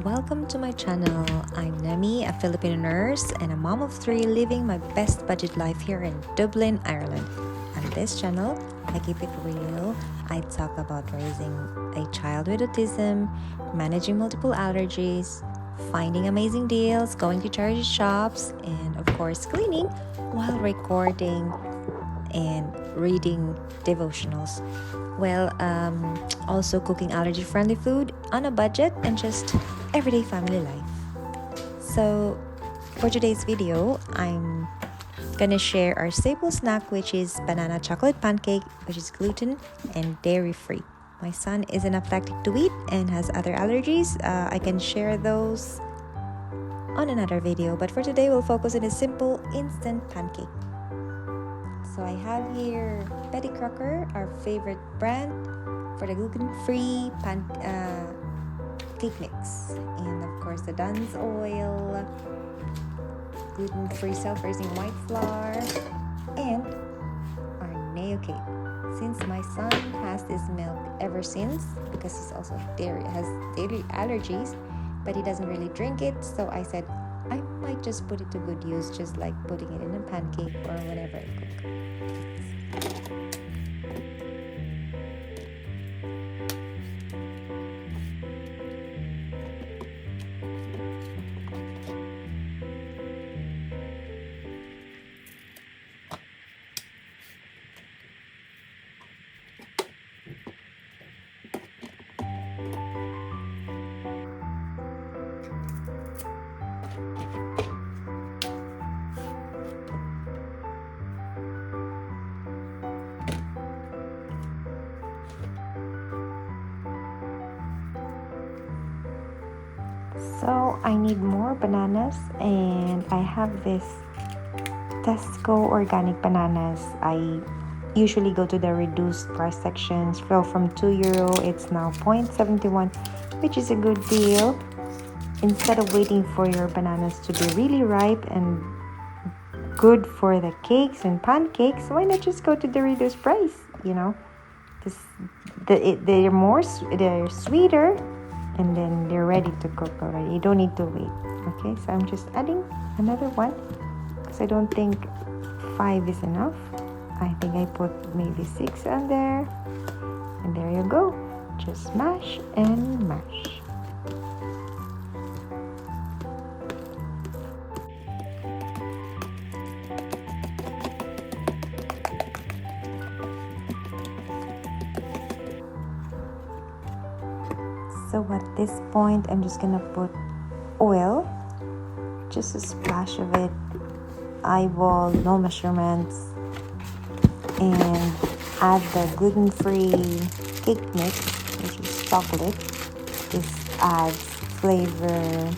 Welcome to my channel. I'm Nemi, a Filipino nurse and a mom of three living my best budget life here in Dublin, Ireland. On this channel, I keep it real. I talk about raising a child with autism, managing multiple allergies, finding amazing deals, going to charity shops, and of course, cleaning while recording and reading devotionals. Also cooking allergy-friendly food on a budget and just everyday family life. So, for today's video, I'm gonna share our staple snack, which is banana chocolate pancake, which is gluten and dairy-free. My son isn't affected to wheat and has other allergies. I can share those on another video, but for today, we'll focus on a simple instant pancake. So I have here Betty Crocker, our favorite brand for the gluten-free cake mix, and of course the Dunn's oil, gluten-free self-raising white flour, and our Neo cake. Since my son has this milk ever since, because he's also has dairy allergies, but he doesn't really drink it, so I said I might just put it to good use, just like putting it in a pancake or whenever I cook. So I need more bananas, and I have this Tesco organic bananas. I usually go to the reduced price sections. So from €2, it's now 0.71, which is a good deal. Instead of waiting for your bananas to be really ripe and good for the cakes and pancakes, why not just go to the reduced price? They're sweeter, and then they're ready to cook already. You don't need to wait. Okay, so I'm just adding another one because I don't think 5 is enough. I think I put maybe 6 on there, and there you go. Just mash and mash. So at this point, I'm just gonna put oil, just a splash of it, eyeball, no measurements, and add the gluten-free cake mix, which is chocolate. This adds flavor,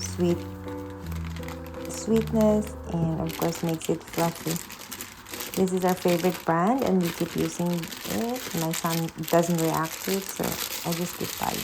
sweetness, and of course makes it fluffy. This is our favorite brand, and we keep using it. My son doesn't react to it, so I just keep buying.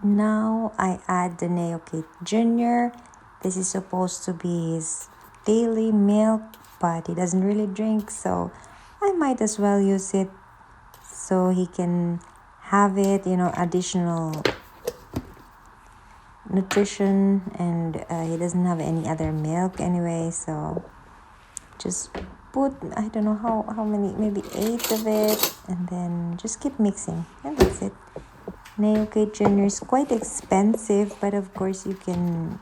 Now I add the Neo Cake Junior. This is supposed to be his daily milk, but he doesn't really drink, so I might as well use it so he can have it, additional nutrition, and he doesn't have any other milk anyway, so just put, I don't know how many, maybe 8 of it, and then just keep mixing, and that's it. Neo Cake Junior is quite expensive, but of course you can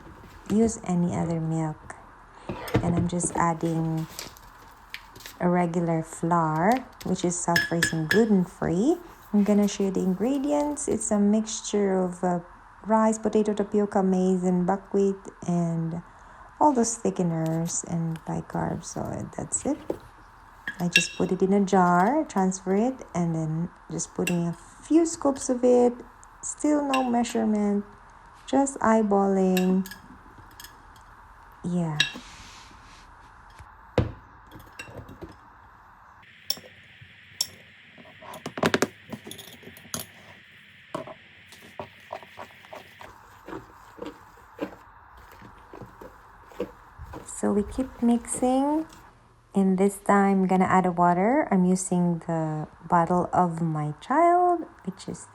use any other milk. And I'm just adding a regular flour, which is self-raising gluten-free. I'm gonna share the ingredients. It's a mixture of rice, potato, tapioca, maize, and buckwheat, and all those thickeners and bicarbs. So that's it. I just put it in a jar, transfer it, and then just putting a few scoops of it. Still no measurement, just eyeballing. Yeah. So we keep mixing, and this time I'm gonna add water. I'm using the bottle of my child, which is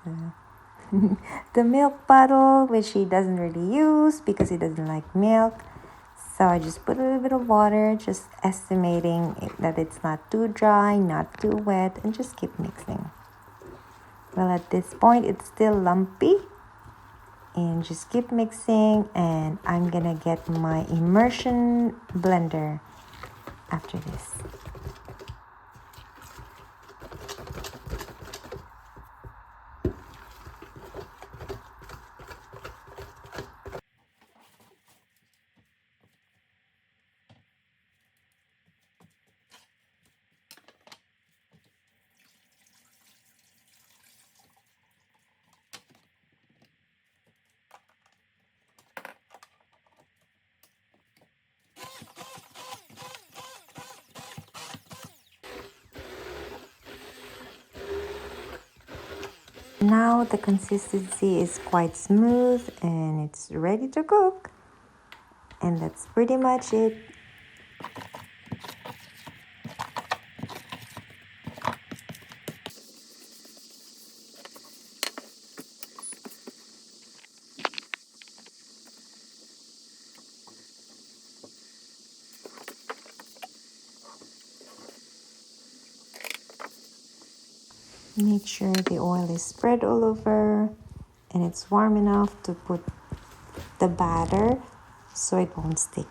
the milk bottle, which he doesn't really use because he doesn't like milk. So I just put a little bit of water, just estimating that it's not too dry, not too wet, and just keep mixing. Well, at this point, it's still lumpy, and just keep mixing, and I'm gonna get my immersion blender after this. Now the consistency is quite smooth and it's ready to cook. And that's pretty much it. Make sure the oil is spread all over and it's warm enough to put the batter so it won't stick.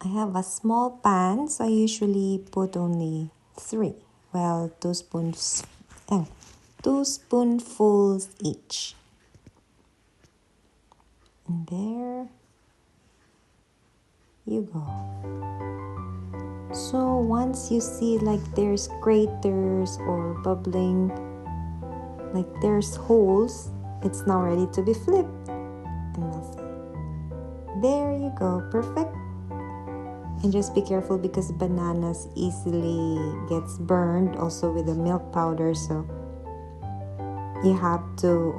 I have a small pan, so I usually put only 3. Well, 2 spoonfuls each. And there you go. So once you see like there's craters or bubbling, like there's holes, it's now ready to be flipped. And we'll see. There you go, perfect. And just be careful because bananas easily gets burned also with the milk powder, so you have to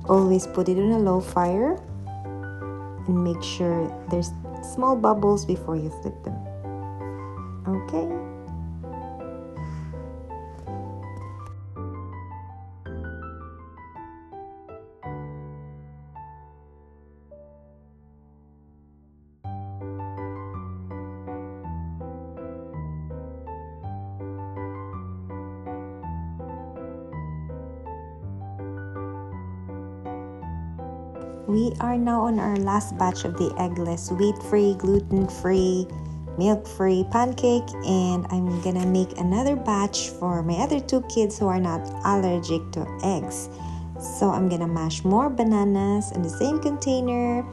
always put it on a low fire and make sure there's small bubbles before you flip them. Okay. We are now on our last batch of the eggless, wheat-free, gluten-free, milk-free pancake, and I'm gonna make another batch for my other 2 kids who are not allergic to eggs. So I'm gonna mash more bananas in the same container,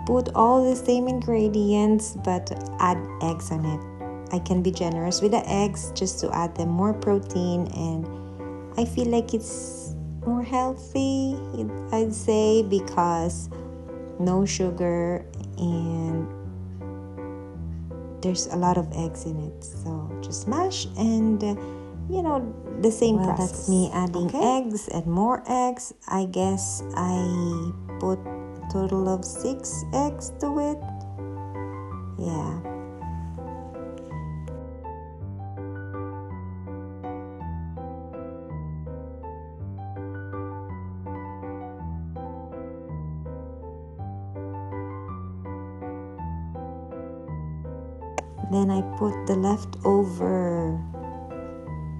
put all the same ingredients, but add eggs on it. I can be generous with the eggs just to add them more protein, and I feel like it's more healthy, I'd say, because no sugar and there's a lot of eggs in it. So just mash and the same process. That's me adding eggs and more eggs. I guess I put a total of 6 eggs to it. Yeah. Then I put the leftover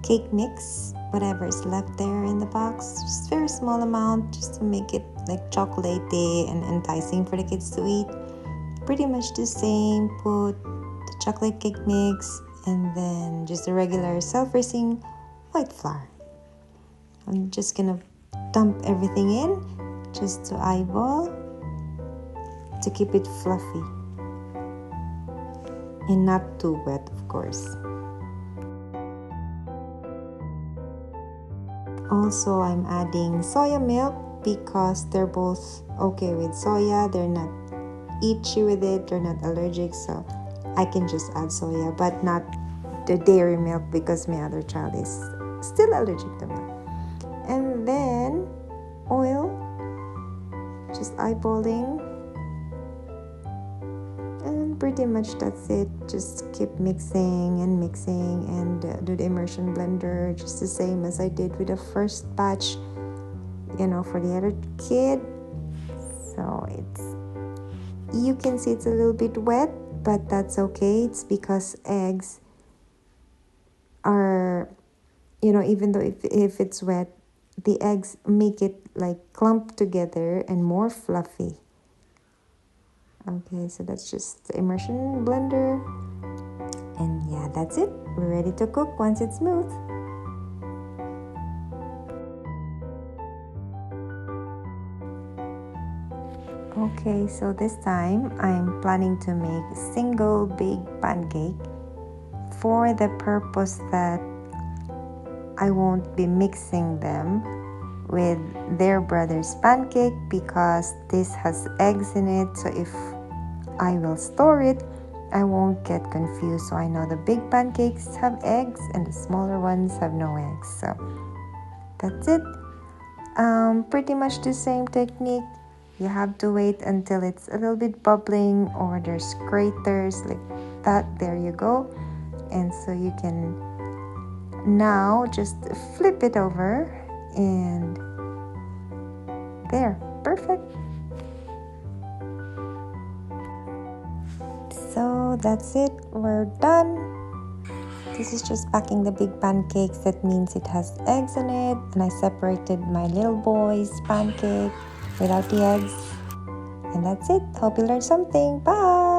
cake mix, whatever is left there in the box, just very small amount, just to make it like chocolatey and enticing for the kids to eat. Pretty much the same. Put the chocolate cake mix and then just the regular self-raising white flour. I'm just gonna dump everything in just to eyeball to keep it fluffy and not too wet, of course. Also, I'm adding soya milk because they're both okay with soya. They're not itchy with it, they're not allergic, so I can just add soya, but not the dairy milk because my other child is still allergic to milk. And then just eyeballing. And pretty much that's it. Just keep mixing and do the immersion blender just the same as I did with the first batch, for the other kid. So you can see it's a little bit wet, but that's okay. It's because eggs are, even though if it's wet, the eggs make it like clump together and more fluffy. Okay, so that's just the immersion blender. And yeah, that's it. We're ready to cook once it's smooth. Okay, so this time I'm planning to make a single big pancake for the purpose that I won't be mixing them with their brother's pancake because this has eggs in it. So if I will store it, I won't get confused. So I know the big pancakes have eggs and the smaller ones have no eggs. So that's it. Pretty much the same technique. You have to wait until it's a little bit bubbling or there's craters like that. There you go. And so you can now just flip it over and there, perfect. So that's it, we're done. This is just packing the big pancakes. That means it has eggs in it, and I separated my little boy's pancake without the eggs. And that's it. Hope you learned something. Bye.